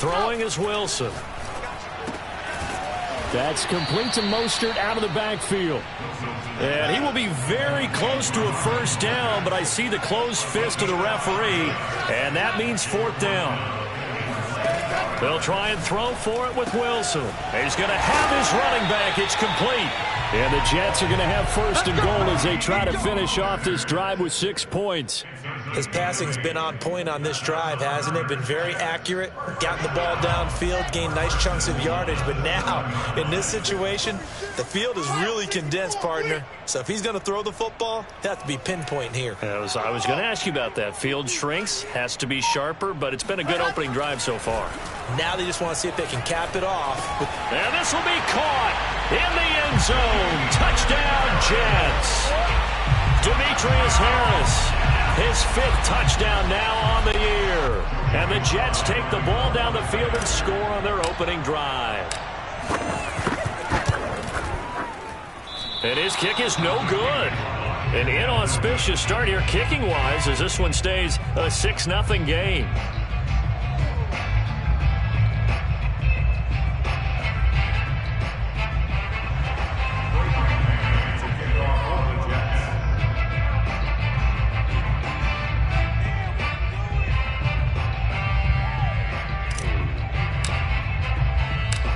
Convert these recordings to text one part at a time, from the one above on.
Throwing is Wilson. That's complete to Mostert out of the backfield. And he will be very close to a first down, but I see the closed fist of the referee, and that means fourth down. They'll try and throw for it with Wilson. He's going to have his running back. It's complete. And the Jets are going to have first and goal as they try to finish off this drive with 6 points. His passing's been on point on this drive, hasn't it? Been very accurate, gotten the ball downfield, gained nice chunks of yardage. But now, in this situation, the field is really condensed, partner. So if he's going to throw the football, it has to be pinpoint here. I was going to ask you about that. Field shrinks, has to be sharper, but it's been a good opening drive so far. Now they just want to see if they can cap it off. And this will be caught in the end zone. Touchdown, Jets. Demetrius Harris. His 5th touchdown now on the year. And the Jets take the ball down the field and score on their opening drive. And his kick is no good. An inauspicious start here kicking-wise as this one stays a 6-0 game.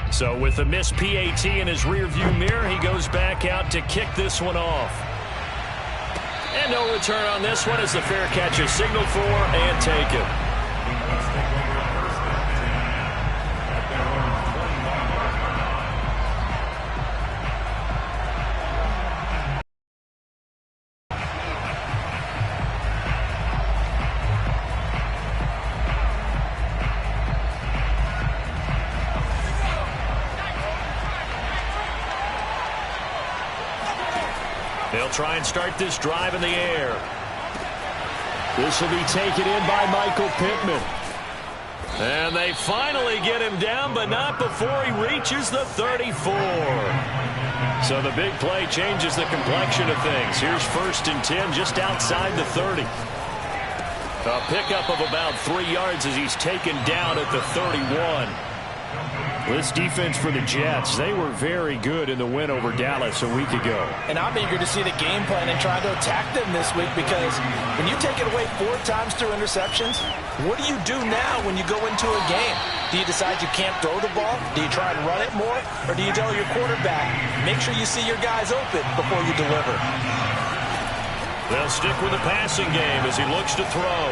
So with a missed PAT in his rearview mirror, he goes back out to kick this one off. And no return on this one as the fair catch is signaled for and taken. They'll try and start this drive in the air. This will be taken in by Michael Pittman. And they finally get him down, but not before he reaches the 34. So the big play changes the complexion of things. Here's 1st and 10 just outside the 30. A pickup of about 3 yards as he's taken down at the 31. This defense for the Jets, they were very good in the win over Dallas a week ago. And I'm eager to see the game plan and try to attack them this week, because when you take it away 4 times through interceptions, what do you do now when you go into a game? Do you decide you can't throw the ball? Do you try and run it more? Or do you tell your quarterback, make sure you see your guys open before you deliver? They'll stick with the passing game as he looks to throw.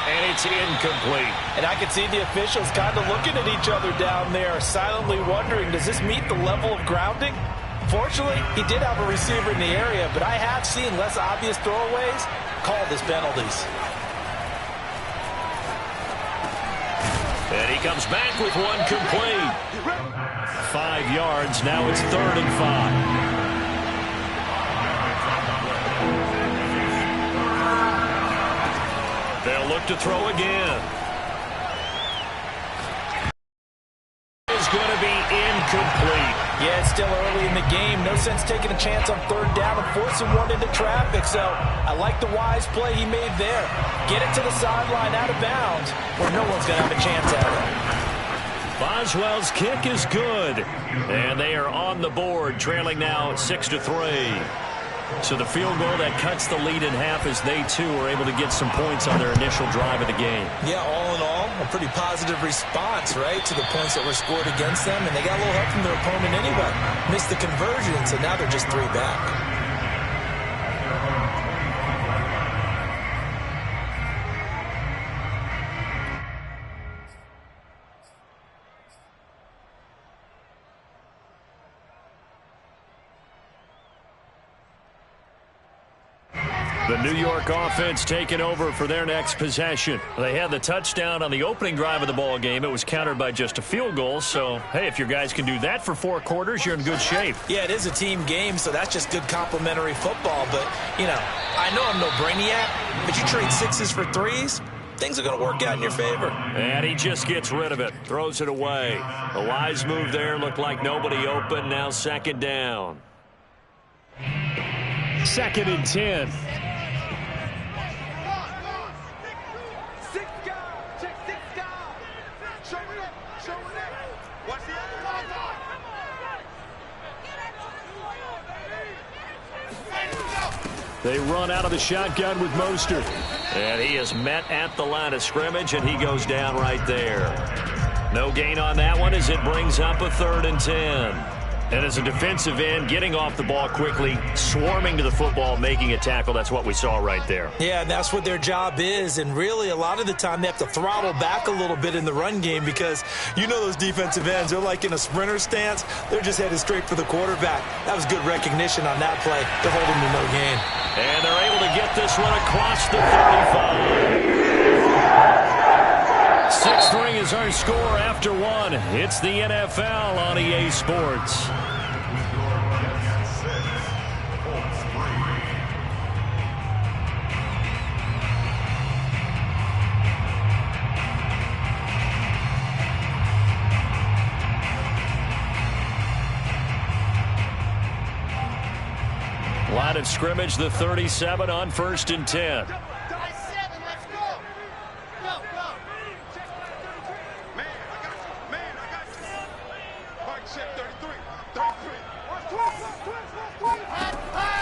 And it's incomplete. And I can see the officials kind of looking at each other down there, silently wondering, does this meet the level of grounding? Fortunately, he did have a receiver in the area, but I have seen less obvious throwaways called as penalties. And he comes back with one complete. 5 yards, now it's 3rd and 5. They'll look to throw again. It's going to be incomplete. Yeah, it's still early in the game. No sense taking a chance on 3rd down and forcing one into traffic. So I like the wise play he made there. Get it to the sideline out of bounds where no one's going to have a chance at it. Boswell's kick is good. And they are on the board, trailing now 6-3. So the field goal that cuts the lead in half as they, too, are able to get some points on their initial drive of the game. Yeah, all in all, a pretty positive response, right, to the points that were scored against them. And they got a little help from their opponent anyway. Missed the conversion, so now they're just 3 back. The New York offense taking over for their next possession. They had the touchdown on the opening drive of the ball game. It was countered by just a field goal. So, hey, if your guys can do that for 4 quarters, you're in good shape. Yeah, it is a team game, so that's just good complimentary football. But, you know, I know I'm no brainiac, but you trade 6s for 3s, things are going to work out in your favor. And he just gets rid of it, throws it away. A wise move there, looked like nobody open. Now 2nd down. 2nd and 10. They run out of the shotgun with Mostert. And he is met at the line of scrimmage, and he goes down right there. No gain on that one as it brings up a 3rd and 10. And as a defensive end, getting off the ball quickly, swarming to the football, making a tackle, that's what we saw right there. Yeah, that's what their job is. And really, a lot of the time, they have to throttle back a little bit in the run game because you know those defensive ends, they're like in a sprinter stance. They're just headed straight for the quarterback. That was good recognition on that play to hold him to no gain. And they're able to get this one across the 35. 6-3 is our score after 1. It's the NFL on EA Sports. Line of scrimmage, the 37 on 1st and 10.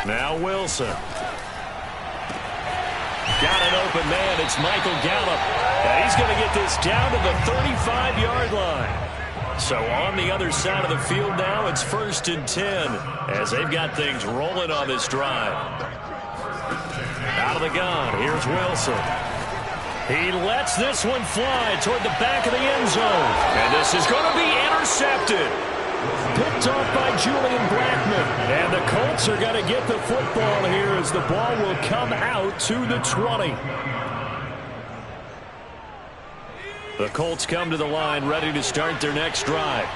Now Wilson. Got an open man. It's Michael Gallup. And he's going to get this down to the 35-yard line. So on the other side of the field now, it's 1st and 10 as they've got things rolling on this drive. Out of the gun, here's Wilson. He lets this one fly toward the back of the end zone. And this is going to be intercepted. Picked off by Julian Blackman. And the Colts are going to get the football here as the ball will come out to the 20. The Colts come to the line ready to start their next drive.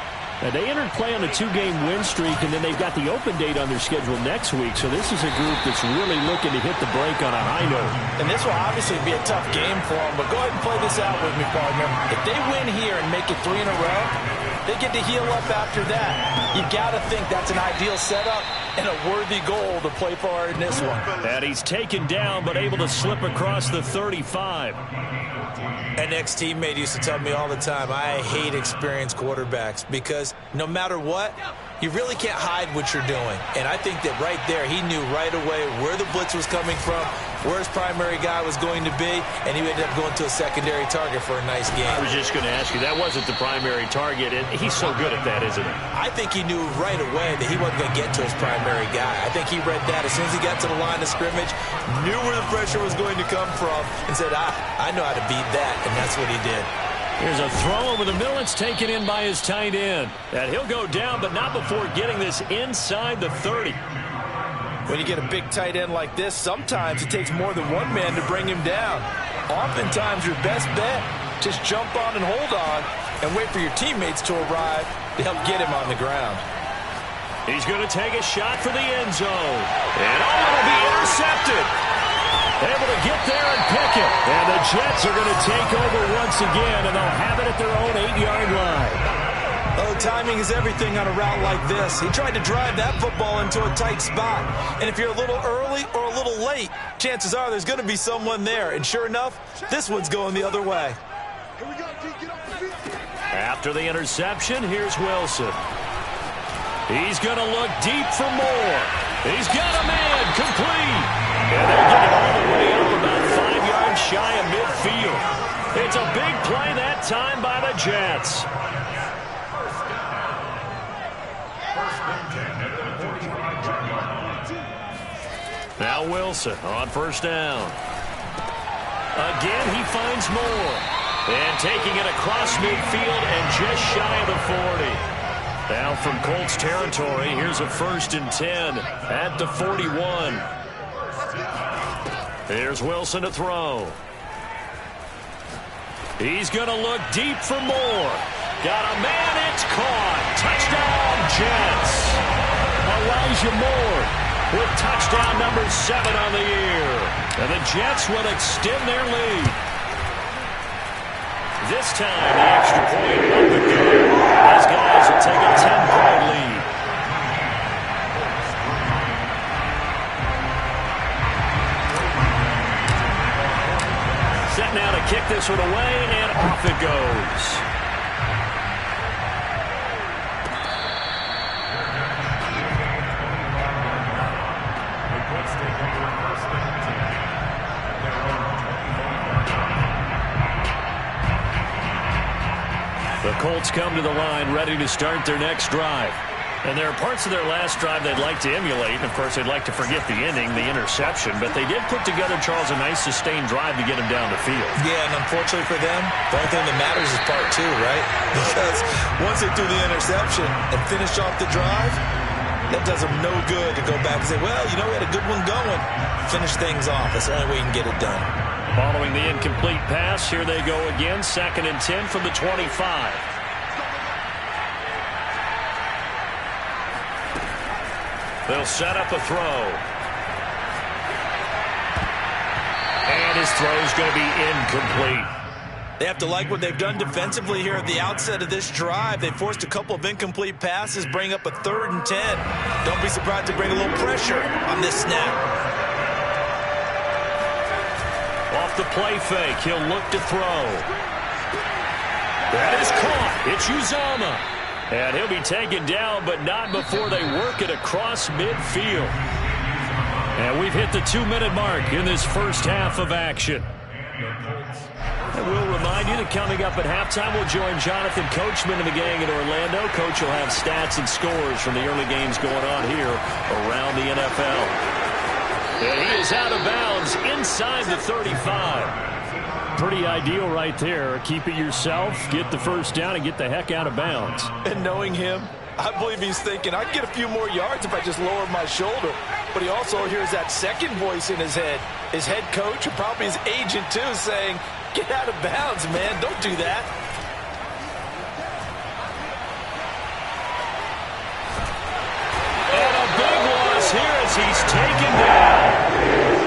Now, they entered play on a 2-game win streak, and then they've got the open date on their schedule next week. So this is a group that's really looking to hit the break on a high note. And this will obviously be a tough game for them, but go ahead and play this out with me, partner. If they win here and make it 3 in a row, they get to heal up after that. You got to think that's an ideal setup and a worthy goal to play for in this one. And he's taken down but able to slip across the 35. An ex-teammate used to tell me all the time, I hate experienced quarterbacks because no matter what, you really can't hide what you're doing. And I think that right there, he knew right away where the blitz was coming from, where his primary guy was going to be, and he ended up going to a secondary target for a nice game. I was just going to ask you, that wasn't the primary target, and he's so good at that, isn't he? I think he knew right away that he wasn't going to get to his primary guy. I think he read that as soon as he got to the line of scrimmage, knew where the pressure was going to come from, and said, I know how to beat that, and that's what he did. Here's a throw over the middle. It's taken in by his tight end. And he'll go down, but not before getting this inside the 30. When you get a big tight end like this, sometimes it takes more than one man to bring him down. Oftentimes, your best bet, just jump on and hold on and wait for your teammates to arrive to help get him on the ground. He's going to take a shot for the end zone. And it'll be intercepted. Able to get there and pick it. And the Jets are going to take over once again, and they'll have it at their own 8-yard line. Oh, timing is everything on a route like this. He tried to drive that football into a tight spot. And if you're a little early or a little late, chances are there's going to be someone there. And sure enough, this one's going the other way. After the interception, here's Wilson. He's going to look deep for more. He's got a man complete. And they get it all the way up about 5 yards shy of midfield. It's a big play that time by the Jets. Now Wilson on first down. Again, he finds more. And taking it across midfield and just shy of the 40. Now from Colts territory, here's a 1st and 10 at the 41. Here's Wilson to throw. He's going to look deep for more. Got a man, it's caught. Touchdown, Jets. Elijah Moore with touchdown number 7 on the year. And the Jets will extend their lead. This time, the extra point up and good. These guys will take a 10-point lead. Set now to kick this one away, and off it goes. Colts come to the line ready to start their next drive. And there are parts of their last drive they'd like to emulate. And, of course, they'd like to forget the ending, the interception. But they did put together, Charles, a nice sustained drive to get them down the field. Yeah, and unfortunately for them, the only thing that matters is part two, right? Because once they do the interception and finish off the drive, that does them no good to go back and say, well, you know, we had a good one going. Finish things off. That's the only way you can get it done. Following the incomplete pass, here they go again. 2nd and 10 from the 25. They'll set up a throw. And his throw's going to be incomplete. They have to like what they've done defensively here at the outset of this drive. They forced a couple of incomplete passes, bring up a 3rd and 10. Don't be surprised to bring a little pressure on this snap. Off the play fake, he'll look to throw. That is caught. It's Uzomah. And he'll be taken down, but not before they work it across midfield. And we've hit the 2-minute mark in this first half of action. And we'll remind you that coming up at halftime, we'll join Jonathan Coachman and the gang in Orlando. Coach will have stats and scores from the early games going on here around the NFL. And he is out of bounds inside the 35. Pretty ideal right there. Keep it yourself, get the first down, and get the heck out of bounds. And knowing him, I believe he's thinking, I'd get a few more yards if I just lowered my shoulder. But he also hears that second voice in his head. His head coach, and probably his agent too, saying, get out of bounds, man. Don't do that. And a big loss here as he's taken down.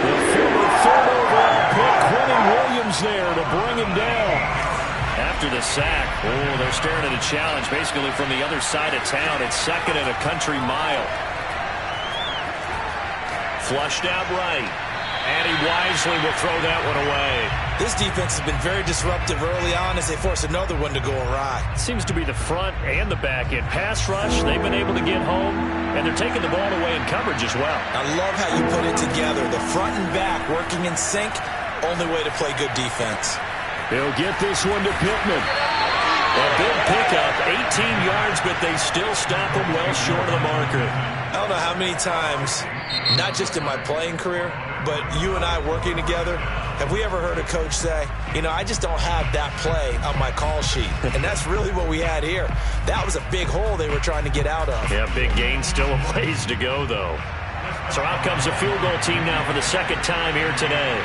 The former 3rd overall pick, Quentin Williams there to bring him down. After the sack, they're staring at a challenge basically from the other side of town. It's 2nd and a country mile. Flushed out right. And he wisely will throw that one away. This defense has been very disruptive early on as they force another one to go awry. Seems to be the front and the back end. Pass rush, they've been able to get home, and they're taking the ball away in coverage as well. I love how you put it together. The front and back working in sync, only way to play good defense. They'll get this one to Pittman. A big pickup, 18 yards, but they still stop him well short of the marker. I don't know how many times, not just in my playing career, but you and I working together, have we ever heard a coach say, you know, I just don't have that play on my call sheet. And that's really what we had here. That was a big hole they were trying to get out of. Yeah, big gain, still a ways to go, though. So out comes a field goal team now for the 2nd time here today.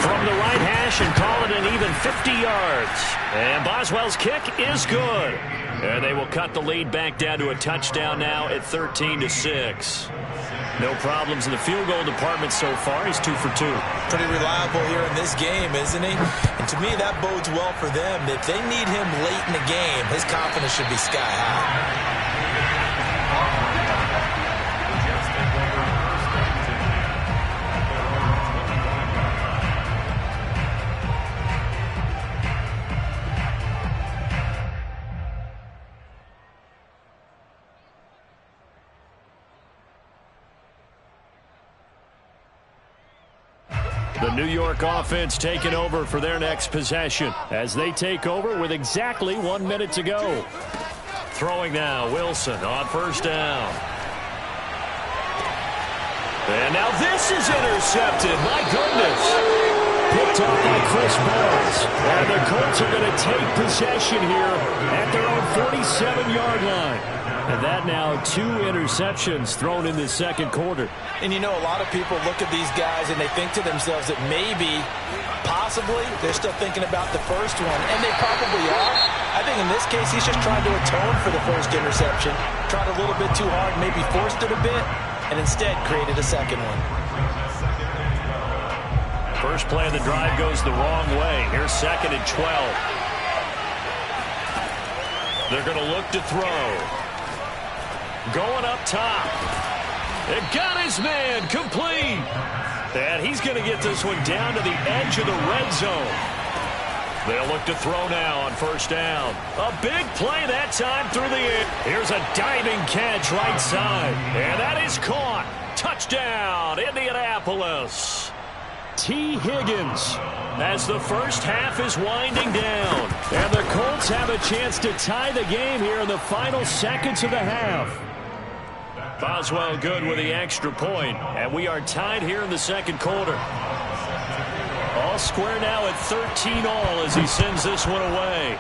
From the right hash and call it an even 50 yards. And Boswell's kick is good. And they will cut the lead back down to a touchdown now at 13-6. No problems in the field goal department so far. He's 2 for 2. Pretty reliable here in this game, isn't he? And to me, that bodes well for them. If they need him late in the game, his confidence should be sky high. The New York offense taking over for their next possession as they take over with exactly 1 minute to go. Throwing now, Wilson on 1st down. And now this is intercepted. My goodness. Picked off by Chris Barnes. And the Colts are going to take possession here at their own 47-yard line. And that now 2 interceptions thrown in the 2nd quarter. And you know, a lot of people look at these guys and they think to themselves that maybe, possibly, they're still thinking about the first one. And they probably are. I think in this case, he's just trying to atone for the first interception. Tried a little bit too hard, maybe forced it a bit, and instead created a second one. First play of the drive goes the wrong way. Here's 2nd and 12. They're going to look to throw. Going up top. It got his man complete. And he's going to get this one down to the edge of the red zone. They'll look to throw now on 1st down. A big play that time through the air. Here's a diving catch right side. And that is caught. Touchdown, Indianapolis. T. Higgins. As the first half is winding down. And the Colts have a chance to tie the game here in the final seconds of the half. Boswell good with the extra point. And we are tied here in the second quarter. All square now at 13 all as he sends this one away.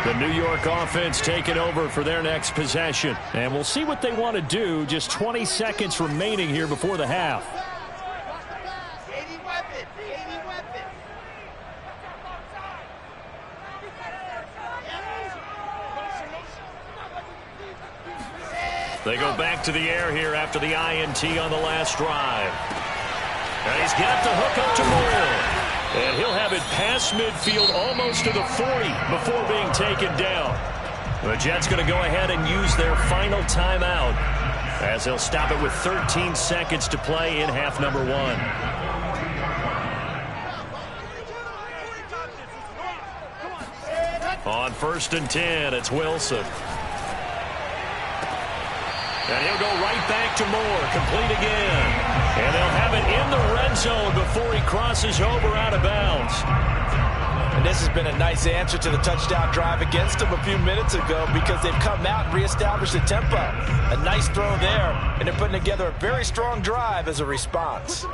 The New York offense taking over for their next possession. And we'll see what they want to do. Just 20 seconds remaining here before the half. They go back to the air here after the INT on the last drive. And he's got the hook up to Moore. And he'll have it past midfield almost to the 40 before being taken down. The Jets going to go ahead and use their final timeout as they'll stop it with 13 seconds to play in half number 1. On 1st and 10, it's Wilson. And he'll go right back to Moore, complete again. And they'll have it in the red zone before he crosses over out of bounds. And this has been a nice answer to the touchdown drive against them a few minutes ago because they've come out and reestablished the tempo. A nice throw there, and they're putting together a very strong drive as a response.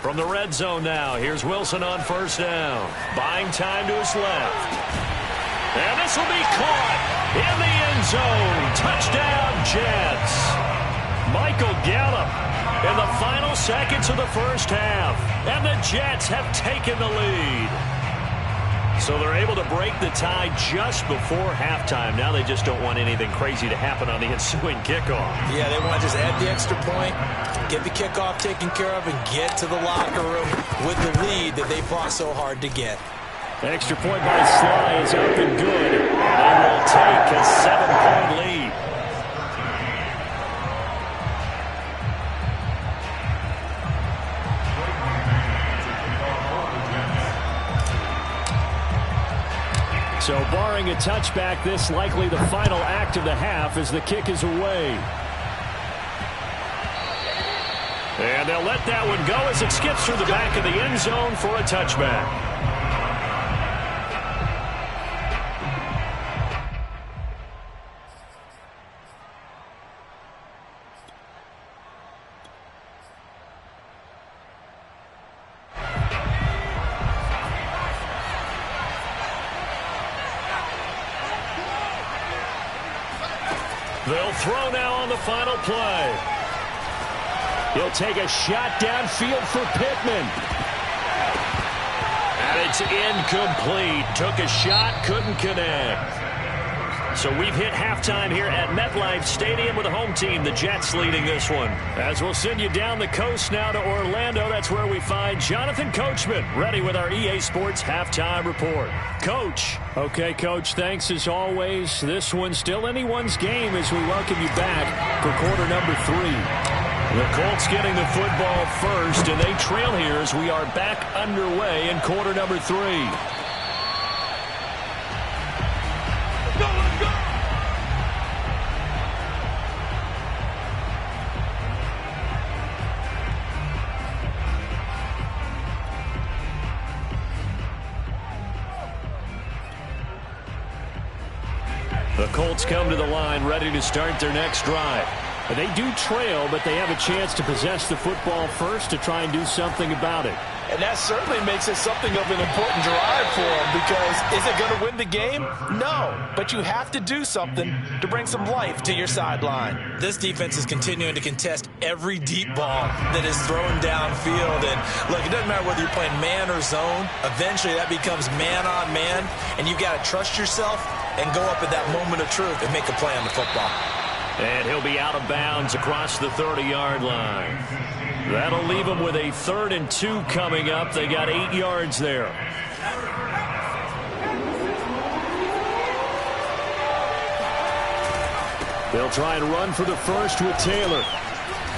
From the red zone now, here's Wilson on 1st down. Buying time to his left. And this will be caught in the end zone. Touchdown, Jets. Michael Gallup in the final seconds of the first half. And the Jets have taken the lead. So they're able to break the tie just before halftime. Now they just don't want anything crazy to happen on the ensuing kickoff. Yeah, they want to just add the extra point, get the kickoff taken care of, and get to the locker room with the lead that they fought so hard to get. Extra point by Sly is up and good. They will take a 7-point lead. So barring a touchback, this likely the final act of the half as the kick is away. And they'll let that one go as it skips through the back of the end zone for a touchback. They'll throw now on the final play. He'll take a shot downfield for Pittman. And it's incomplete. Took a shot, couldn't connect. So we've hit halftime here at MetLife Stadium with the home team, the Jets, leading this one. As we'll send you down the coast now to Orlando, that's where we find Jonathan Coachman, ready with our EA Sports halftime report. Coach. Okay, Coach, thanks as always. This one's still anyone's game as we welcome you back for quarter number 3. The Colts getting the football first, and they trail here as we are back underway in quarter number 3. The Colts come to the line ready to start their next drive. They do trail, but they have a chance to possess the football first to try and do something about it. And that certainly makes it something of an important drive for them because is it going to win the game? No, but you have to do something to bring some life to your sideline. This defense is continuing to contest every deep ball that is thrown downfield. And look, it doesn't matter whether you're playing man or zone. Eventually that becomes man on man, and you've got to trust yourself and go up at that moment of truth and make a play on the football. And he'll be out of bounds across the 30-yard line. That'll leave them with a 3rd and 2 coming up. They got 8 yards there. They'll try and run for the first with Taylor.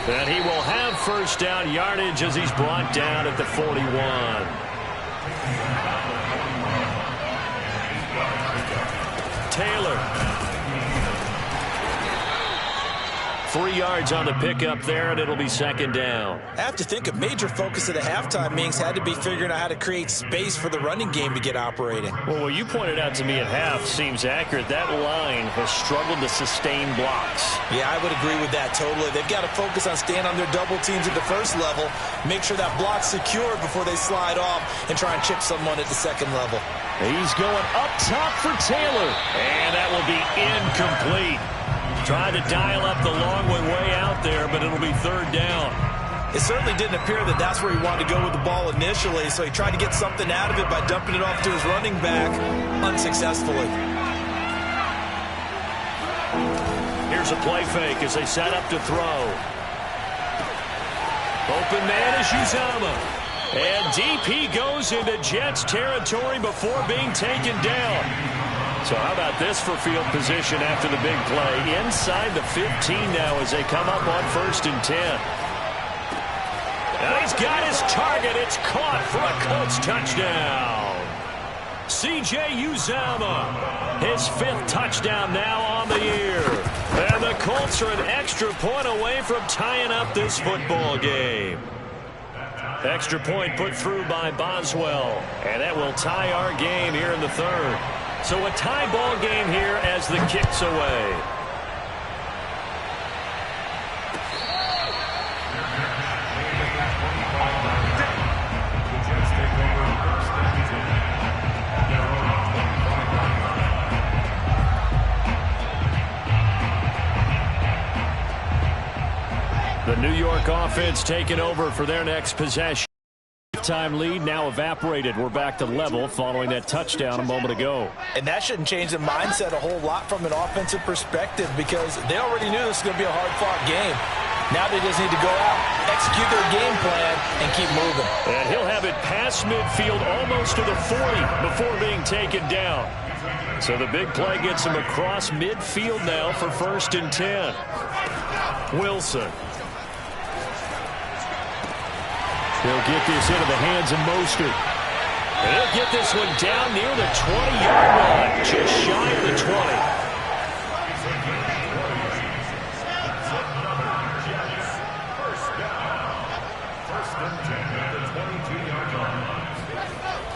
And he will have first down yardage as he's brought down at the 41. Taylor. 3 yards on the pickup there, and it'll be second down. I have to think a major focus of the halftime meetings had to be figuring out how to create space for the running game to get operating. Well, what you pointed out to me at half seems accurate. That line has struggled to sustain blocks. Yeah, I would agree with that totally. They've got to focus on staying on their double teams at the first level, make sure that block's secure before they slide off and try and chip someone at the second level. He's going up top for Taylor, and that will be incomplete. Tried to dial up the long way out there, but it'll be third down. It certainly didn't appear that that's where he wanted to go with the ball initially, so he tried to get something out of it by dumping it off to his running back unsuccessfully. Here's a play fake as they set up to throw. Open man is Uzomah. And deep he goes into Jets territory before being taken down. So how about this for field position after the big play? Inside the 15 now as they come up on 1st and 10. Now he's got his target. It's caught for a Colts touchdown. C.J. Uzomah, his 5th touchdown now on the year. And the Colts are an extra point away from tying up this football game. Extra point put through by Boswell. And that will tie our game here in the 3rd. So a tie ball game here as the kick's away. The New York offense taking over for their next possession. Time lead now evaporated. We're back to level following that touchdown a moment ago. And that shouldn't change the mindset a whole lot from an offensive perspective because they already knew this was going to be a hard-fought game. Now they just need to go out, execute their game plan, and keep moving. And he'll have it past midfield almost to the 40 before being taken down. So the big play gets him across midfield now for 1st and 10. Wilson. He'll get this into the hands of Mostert. And he'll get this one down near the 20-yard line, just shy of the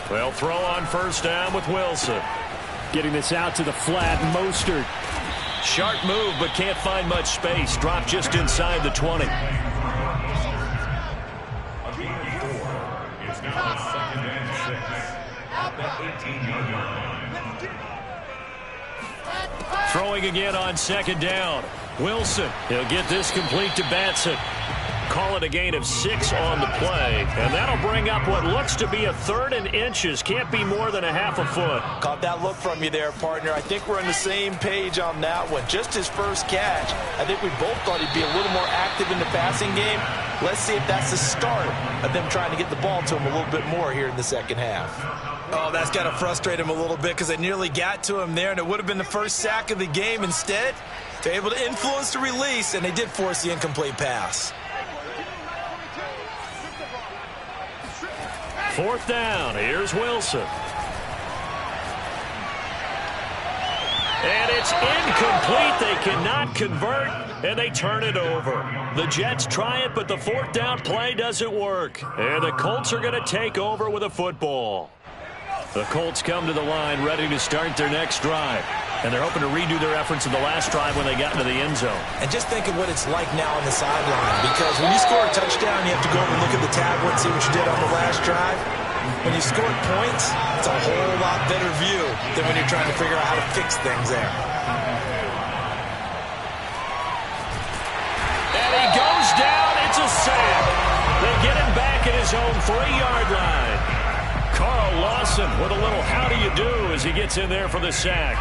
20. They'll throw on 1st down with Wilson. Getting this out to the flat, Mostert. Sharp move, but can't find much space. Dropped just inside the 20. Throwing again on 2nd down. Wilson. He'll get this complete to Batson. Call it a gain of 6 on the play. And that'll bring up what looks to be a 3rd and inches. Can't be more than a half a foot. Caught that look from you there, partner. I think we're on the same page on that one. Just his first catch. I think we both thought he'd be a little more active in the passing game. Let's see if that's the start of them trying to get the ball to him a little bit more here in the second half. Oh, that's got to frustrate him a little bit because they nearly got to him there, and it would have been the first sack of the game. Instead, they're able to influence the release, and they did force the incomplete pass. 4th down. Here's Wilson. And it's incomplete. They cannot convert, and they turn it over. The Jets try it, but the 4th down play doesn't work. And the Colts are going to take over with a football. The Colts come to the line ready to start their next drive. And they're hoping to redo their efforts in the last drive when they got into the end zone. And just think of what it's like now on the sideline. Because when you score a touchdown, you have to go over and look at the tablet and see what you did on the last drive. When you scored points, it's a whole lot better view than when you're trying to figure out how to fix things there. And he goes down. It's a sack. They get him back at his own 3-yard line. Carl Lawson with a little how do you do as he gets in there for the sack.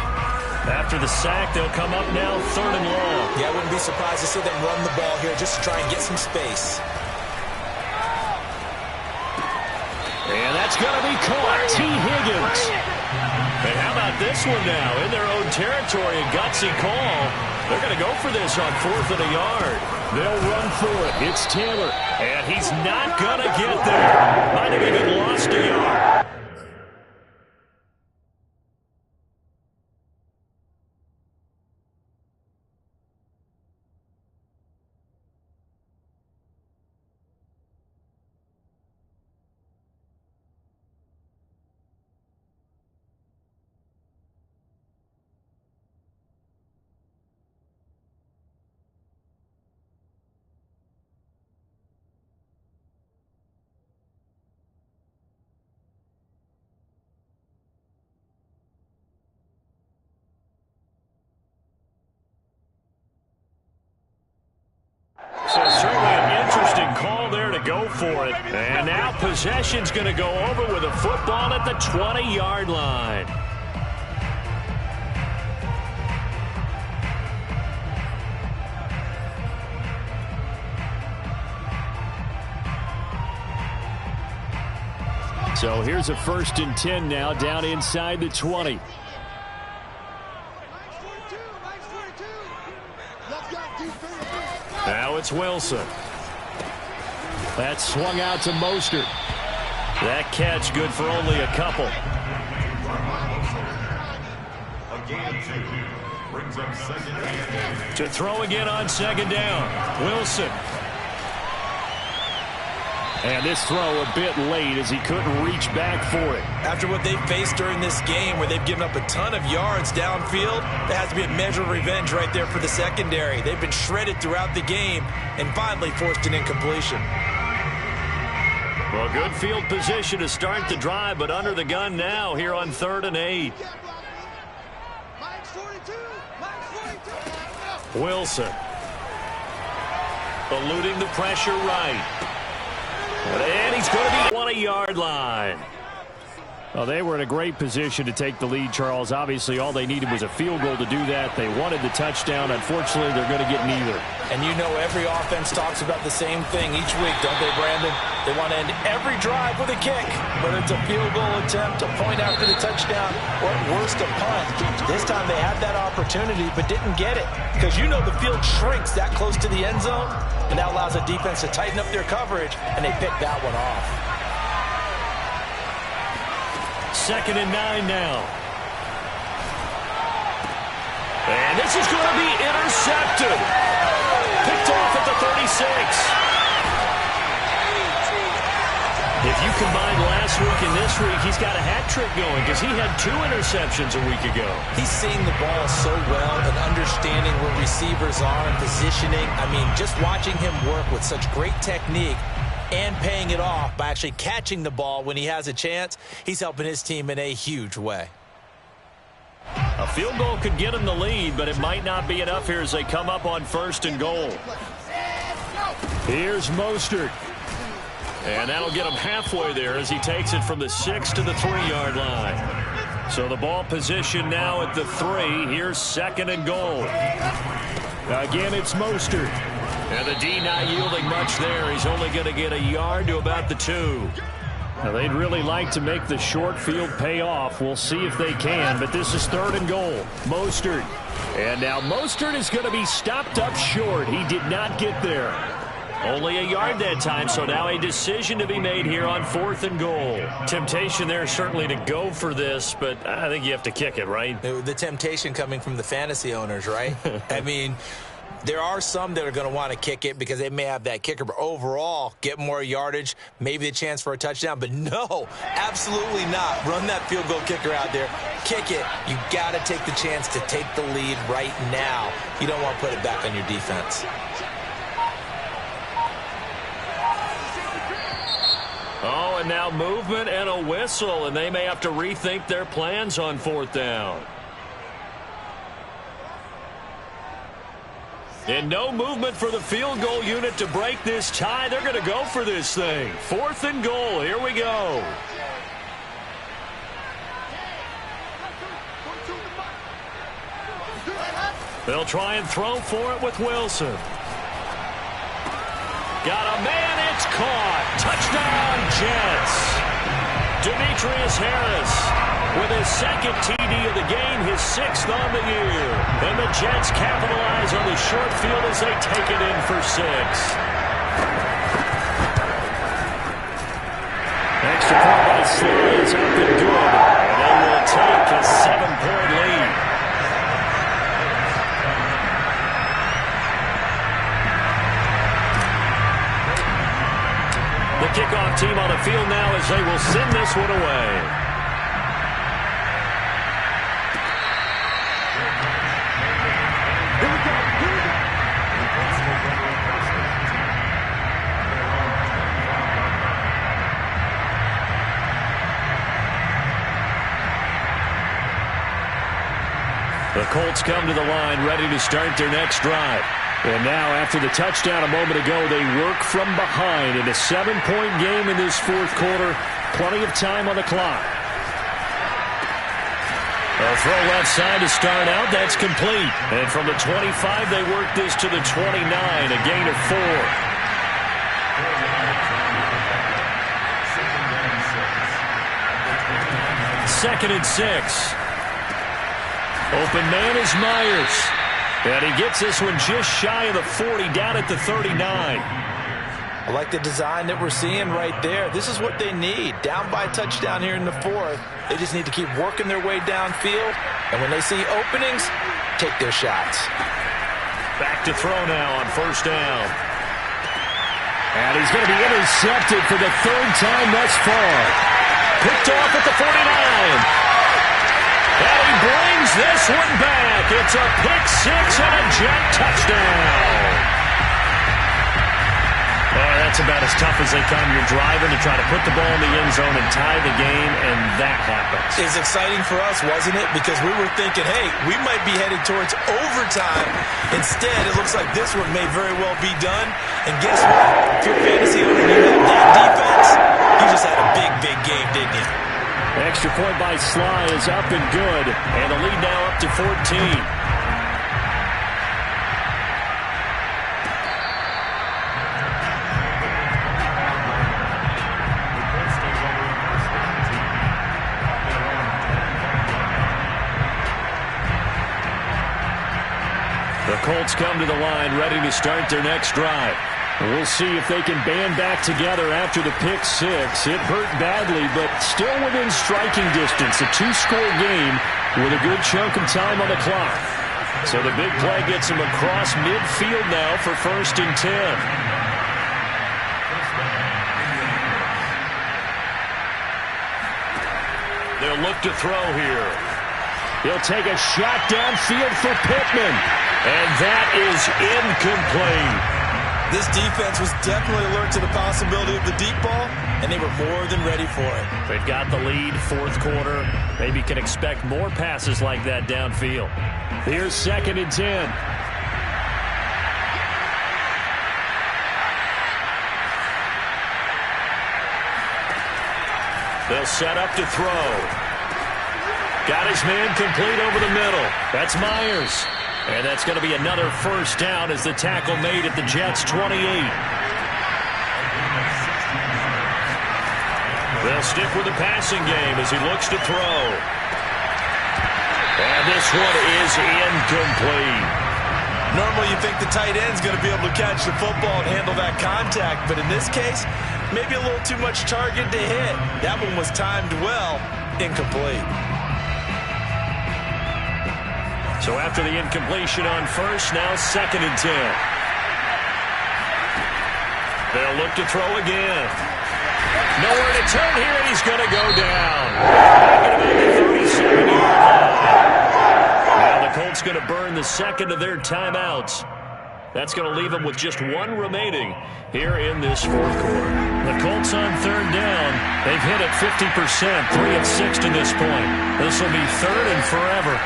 After the sack, they'll come up now 3rd and long. Yeah, I wouldn't be surprised to see them run the ball here just to try and get some space. And that's going to be caught. T. Higgins. And how about get this one now in their own territory. A gutsy call. They're going to go for this on 4th and a yard. They'll run for it. It's Taylor. And he's not going to get there. Might have even lost a yard. So certainly an interesting call there to go for it. And now possession's going to go over with a football at the 20-yard line. So here's a 1st and 10 now down inside the 20. Now it's Wilson. That's swung out to Mostert. That catch good for only a couple. To throw again on 2nd down. Wilson. And this throw a bit late as he couldn't reach back for it. After what they've faced during this game where they've given up a ton of yards downfield, there has to be a measure of revenge right there for the secondary. They've been shredded throughout the game and finally forced an incompletion. Well, good field position to start the drive, but under the gun now here on 3rd and 8. Wilson. Eluding the pressure right. And he's going to be 20-yard line. Well, they were in a great position to take the lead, Charles. Obviously, all they needed was a field goal to do that. They wanted the touchdown. Unfortunately, they're going to get neither. And you know every offense talks about the same thing each week, don't they, Brandon? They want to end every drive with a kick, whether it's a field goal attempt, a point after the touchdown, or at worst a punt. This time they had that opportunity but didn't get it because you know the field shrinks that close to the end zone, and that allows the defense to tighten up their coverage, and they picked that one off. 2nd and 9 now. And this is going to be intercepted. Picked off at the 36. If you combine last week and this week, he's got a hat trick going because he had 2 interceptions a week ago. He's seeing the ball so well and understanding where receivers are and positioning. I mean, just watching him work with such great technique and paying it off by actually catching the ball when he has a chance, he's helping his team in a huge way. A field goal could get him the lead, but it might not be enough here as they come up on 1st and goal. Here's Mostert. And that'll get him halfway there as he takes it from the 6 to the 3-yard line. So the ball position now at the 3. Here's 2nd and goal. Again, it's Mostert. And the D not yielding much there. He's only going to get a yard to about the 2. Now, they'd really like to make the short field pay off. We'll see if they can, but this is 3rd and goal. Mostert. And now Mostert is going to be stopped up short. He did not get there. Only a yard that time, so now a decision to be made here on 4th and goal. Temptation there certainly to go for this, but I think you have to kick it, right? The temptation coming from the fantasy owners, right? I mean, there are some that are going to want to kick it because they may have that kicker, but overall, get more yardage, maybe a chance for a touchdown. But no, absolutely not. Run that field goal kicker out there. Kick it. You got to take the chance to take the lead right now. You don't want to put it back on your defense. Oh, and now movement and a whistle, and they may have to rethink their plans on 4th down. And no movement for the field goal unit to break this tie. They're going to go for this thing. 4th and goal. Here we go. They'll try and throw for it with Wilson. Got a man. It's caught. Touchdown, Jets. Demetrius Harris. with his second TD of the game, his 6th on the year. And the Jets capitalize on the short field as they take it in for 6. Extra point by Sly is up and good. And they will take a 7-point lead. The kickoff team on the field now as they will send this one away. The Colts come to the line ready to start their next drive. And now, after the touchdown a moment ago, they work from behind in a 7-point game in this 4th quarter. Plenty of time on the clock. A throw left side to start out. That's complete. And from the 25, they work this to the 29, a gain of 4. Second and 6. Open man is Myers. And he gets this one just shy of the 40, down at the 39. I like the design that we're seeing right there. This is what they need. Down by a touchdown here in the 4th. They just need to keep working their way downfield. And when they see openings, take their shots. Back to throw now on 1st down. And he's going to be intercepted for the 3rd time thus far. Picked off at the 49. And he brings this one back. It's a pick-6 and a Jet touchdown. Oh, that's about as tough as they come. You're driving to try to put the ball in the end zone and tie the game, and that happens. It's exciting for us, wasn't it? Because we were thinking, hey, we might be headed towards overtime. Instead, it looks like this one may very well be done. And guess what? If you're fantasy owner and you have that defense, you just had a big, big game, didn't you? Extra point by Sly is up and good. And the lead now up to 14. The Colts come to the line ready to start their next drive. We'll see if they can band back together after the pick-6. It hurt badly, but still within striking distance. A 2-score game with a good chunk of time on the clock. So the big play gets them across midfield now for 1st and 10. They'll look to throw here. He'll take a shot downfield for Pittman. And that is incomplete. This defense was definitely alert to the possibility of the deep ball, and they were more than ready for it. They've got the lead, 4th quarter. Maybe can expect more passes like that downfield. Here's 2nd and 10. They'll set up to throw. Got his man complete over the middle. That's Myers. And that's going to be another 1st down as the tackle made at the Jets' 28. They'll stick with the passing game as he looks to throw. And this one is incomplete. Normally you think the tight end's going to be able to catch the football and handle that contact, but in this case, maybe a little too much target to hit. That one was timed well, incomplete. So after the incompletion on 1st, now 2nd and 10. They'll look to throw again. Nowhere to turn here, and he's going to go down. Back at about the 37-yard line. Now the Colts going to burn the 2nd of their timeouts. That's going to leave them with just 1 remaining here in this 4th quarter. The Colts on 3rd down. They've hit it 50%, 3 of 6 to this point. This will be 3rd and forever.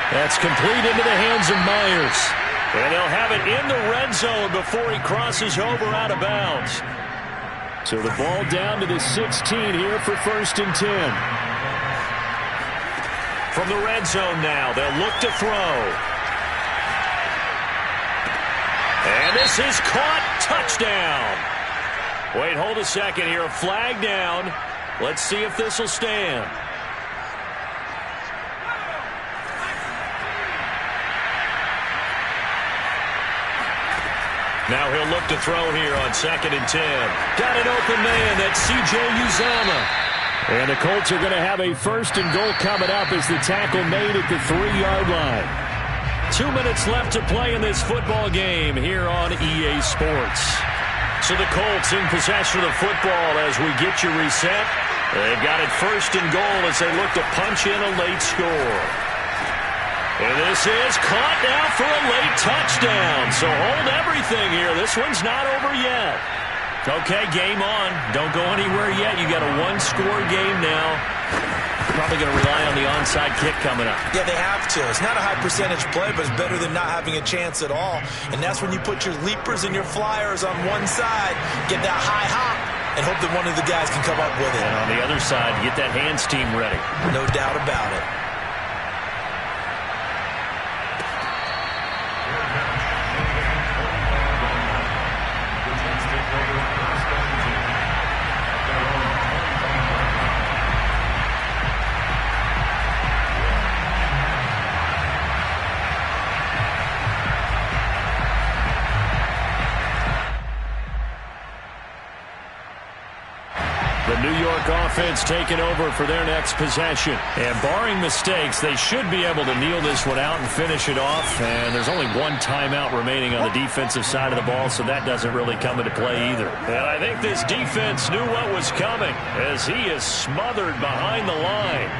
That's complete into the hands of Myers. And they'll have it in the red zone before he crosses over out of bounds. So the ball down to the 16 here for 1st and 10. From the red zone now, they'll look to throw. And this is caught. Touchdown. Wait, hold a second here. A flag down. Let's see if this will stand. Now he'll look to throw here on 2nd and 10. Got an open man. That's C.J. Uzomah. And the Colts are going to have a 1st and goal coming up as the tackle made at the 3-yard line. 2 minutes left to play in this football game here on EA Sports. So the Colts in possession of the football as we get you reset. They've got it 1st and goal as they look to punch in a late score. And this is caught now for a late touchdown. So hold everything here. This one's not over yet. Okay, game on. Don't go anywhere yet. You got a 1-score game now. Probably going to rely on the onside kick coming up. Yeah, they have to. It's not a high percentage play, but it's better than not having a chance at all. And that's when you put your leapers and your flyers on one side, get that high hop, and hope that one of the guys can come up with it. And on the other side, get that hands team ready. No doubt about it. The New York offense taking over for their next possession. And barring mistakes, they should be able to kneel this one out and finish it off. And there's only one timeout remaining on the defensive side of the ball, so that doesn't really come into play either. And I think this defense knew what was coming as he is smothered behind the line.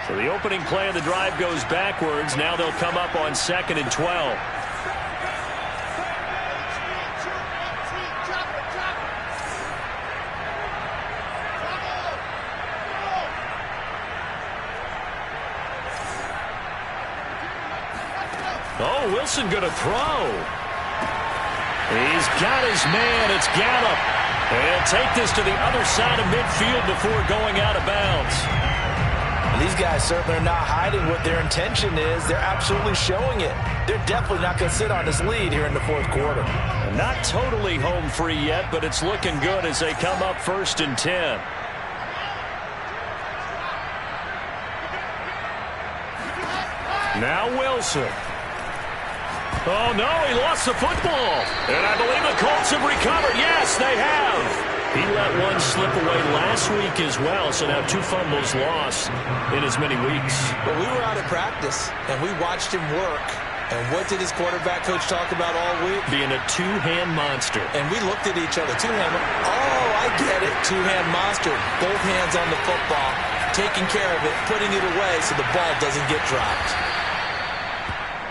So the opening play of the drive goes backwards. Now they'll come up on 2nd and 12. Oh, Wilson going to throw. He's got his man. It's Gallup. And he'll take this to the other side of midfield before going out of bounds. These guys certainly are not hiding what their intention is. They're absolutely showing it. They're definitely not going to sit on this lead here in the 4th quarter. Not totally home free yet, but it's looking good as they come up 1st and 10. Now Wilson. Oh, no, he lost the football. And I believe the Colts have recovered. Yes, they have. He let one slip away last week as well, so now 2 fumbles lost in as many weeks. Well, we were out of practice, and we watched him work. And what did his quarterback coach talk about all week? Being a two-hand monster. And we looked at each other. Two-hand. Oh, I get it. Two-hand monster. Both hands on the football, taking care of it, putting it away so the ball doesn't get dropped.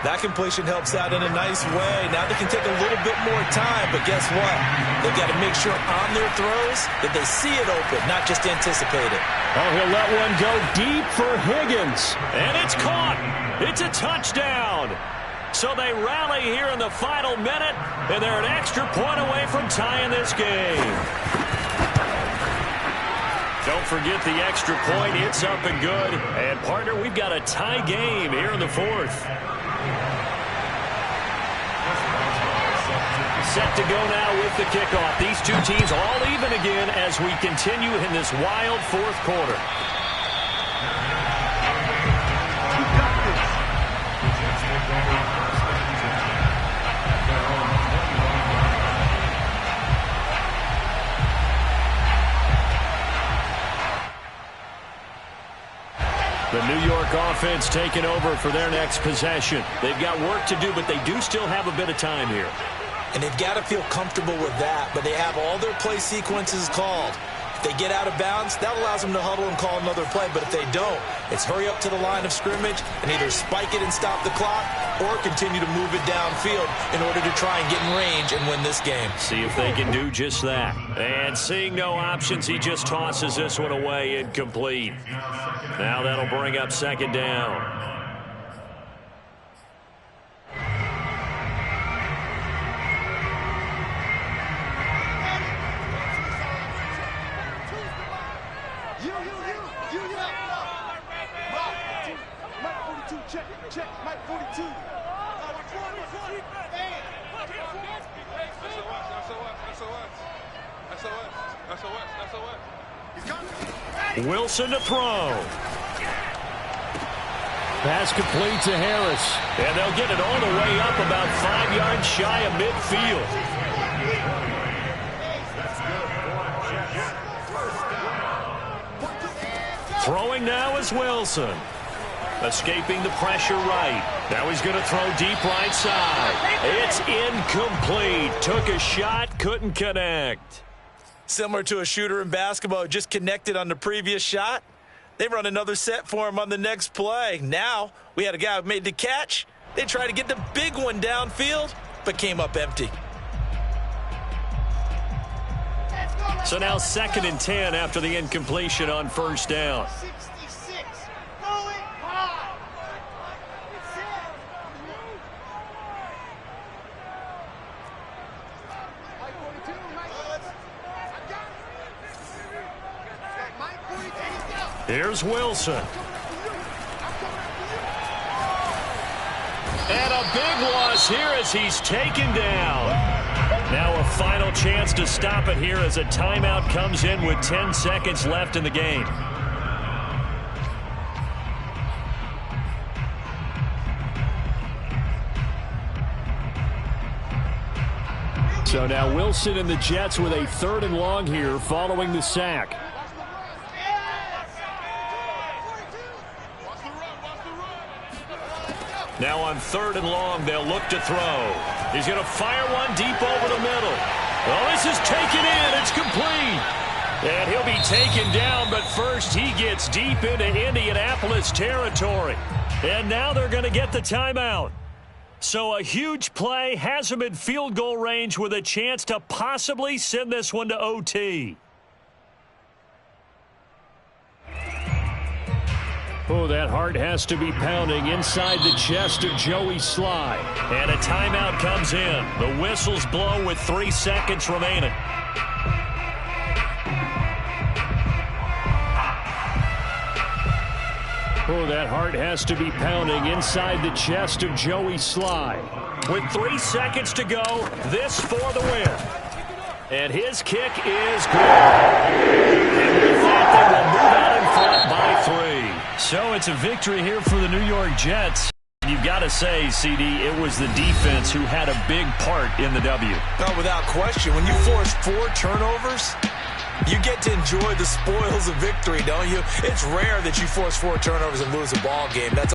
That completion helps out in a nice way. Now they can take a little bit more time, but guess what? They've got to make sure on their throws that they see it open, not just anticipate it. Oh, he'll let one go deep for Higgins. And it's caught. It's a touchdown. So they rally here in the final minute, and they're an extra point away from tying this game. Don't forget the extra point. It's up and good. And, partner, we've got a tie game here in the 4th. Set to go now with the kickoff. These two teams all even again as we continue in this wild 4th quarter. The New York offense taking over for their next possession. They've got work to do, but they do still have a bit of time here. And they've got to feel comfortable with that, but they have all their play sequences called. If they get out of bounds, that allows them to huddle and call another play. But if they don't, it's hurry up to the line of scrimmage and either spike it and stop the clock or continue to move it downfield in order to try and get in range and win this game. See if they can do just that. And seeing no options, he just tosses this one away incomplete. Now that'll bring up 2nd down. Check, Mike 42. Wilson to throw. Pass complete to Harris. And they'll get it all the way up about 5 yards shy of midfield. Throwing now is Wilson. Escaping the pressure right. Now he's going to throw deep right side. It's incomplete. Took a shot, couldn't connect. Similar to a shooter in basketball, just connected on the previous shot. They run another set for him on the next play. Now we had a guy who made the catch. They tried to get the big one downfield, but came up empty. So now 2nd and 10 after the incompletion on first down. Here's Wilson. And a big loss here as he's taken down. Now a final chance to stop it here as a timeout comes in with 10 seconds left in the game. So now Wilson and the Jets with a 3rd and long here following the sack. Now on 3rd and long, they'll look to throw. He's going to fire one deep over the middle. Oh, this is taken in. It's complete. And he'll be taken down, but first he gets deep into Indianapolis territory. And now they're going to get the timeout. So a huge play has him in field goal range with a chance to possibly send this one to OT. Oh, that heart has to be pounding inside the chest of Joey Sly. And a timeout comes in. The whistles blow with 3 seconds remaining. Oh, that heart has to be pounding inside the chest of Joey Sly. With 3 seconds to go, this for the win. And his kick is good. And with that, they will move out in front by 3. So it's a victory here for the New York Jets. You've got to say, CD, it was the defense who had a big part in the W. No, without question. When you force 4 turnovers, you get to enjoy the spoils of victory, don't you? It's rare that you force 4 turnovers and lose a ball game. That's